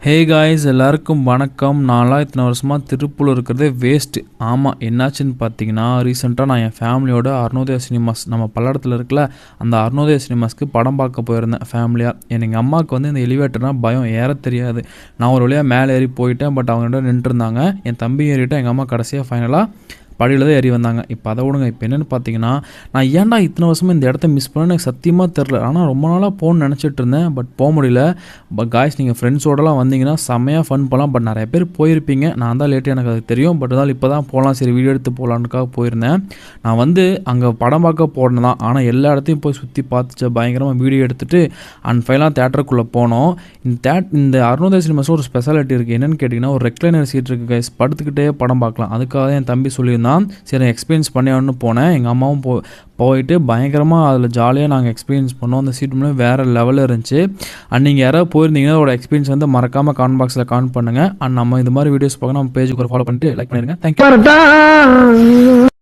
Hey guys, எல்லாருக்கும் வணக்கம். நான்லாம் இத்தனை வருஷமாக திருப்பூர் இருக்கிறதே வேஸ்ட்டு. ஆமாம், என்னாச்சுன்னு பார்த்தீங்கன்னா, ரீசெண்டாக நான் என் ஃபேமிலியோட அருணோதயா சினிமாஸ் நம்ம பல்லடத்தில் இருக்கல, அந்த அருணோதயா சினிமாஸ்க்கு படம் பார்க்க போயிருந்தேன் ஃபேமிலியாக. எங்கள் அம்மாவுக்கு வந்து இந்த எலிவேட்டர்னால் பயம், ஏற தெரியாது. நான் ஒரு வழியாக மேலே ஏறி போயிட்டேன். பட் அவங்கள்ட்ட நின்றுருந்தாங்க. என் தம்பி ஏறிவிட்டு எங்கள் அம்மா கடைசியாக ஃபைனலாக படியில் தான் ஏறி வந்தாங்க. இப்போ அதை விடுங்க. இப்போ என்னென்னு பார்த்தீங்கன்னா, நான் ஏன்டா இத்தனை வருஷமாக இந்த இடத்த மிஸ் பண்ணேன்னு எனக்கு சத்தியமாக தெரில. ஆனால் ரொம்ப நாளாக போகணுன்னு நினச்சிட்டு இருந்தேன். பட் போக முடியல. பட் காய்ஸ், நீங்கள் ஃப்ரெண்ட்ஸோடலாம் வந்தீங்கன்னா செம்மையாக ஃபன் பண்ணலாம். பட் நிறைய பேர் போயிருப்பீங்க. நான் தான் லேட்டு, எனக்கு அது தெரியும். பட் இருந்தாலும் இப்போ தான் போகலாம், சரி வீடியோ எடுத்து போகலான்னுக்காக போயிருந்தேன். நான் வந்து அங்கே படம் பார்க்க போனேன் தான். ஆனால் எல்லா இடத்தையும் போய் சுற்றி பார்த்துச்சு, பயங்கரமாக வீடியோ எடுத்துகிட்டு அண்ட் ஃபைனலாக தேட்டருக்குள்ளே போனோம். இந்த அருணோதயா சினிமாஸும் ஒரு ஸ்பெஷாலிட்டி இருக்குது. என்னென்னு கேட்டிங்கன்னா, ஒரு ரெக்லைனர் சீட் இருக்குது கைஸ். படுத்துக்கிட்டே படம் பார்க்கலாம். அதுக்காக தான் என் தம்பி சொல்லியிருந்தான். சரி, எக்ஸ்பீரியன்ஸ் பண்ணியான்னு போனேன். எங்கள் அம்மாவும் போயிட்டு பயங்கரமாக அதில் ஜாலியாக நாங்கள் எக்ஸ்பீரியன்ஸ் பண்ணோம். அந்த சீட் முன்னாடி வேறு லெவலில் இருந்துச்சு. அண்ட் நீங்கள் யாராவது போயிருந்தீங்கன்னா அதோட எக்ஸ்பீரியன்ஸ் வந்து மறக்காமல் கமெண்ட் பாக்ஸில் கமெண்ட் பண்ணுங்கள். அண்ட் நம்ம இது மாதிரி வீடியோஸ் பார்க்க நம்ம பேஜுக்கு ஒரு ஃபாலோ பண்ணிட்டு லைக் பண்ணிடுங்க. தேங்க்யூ.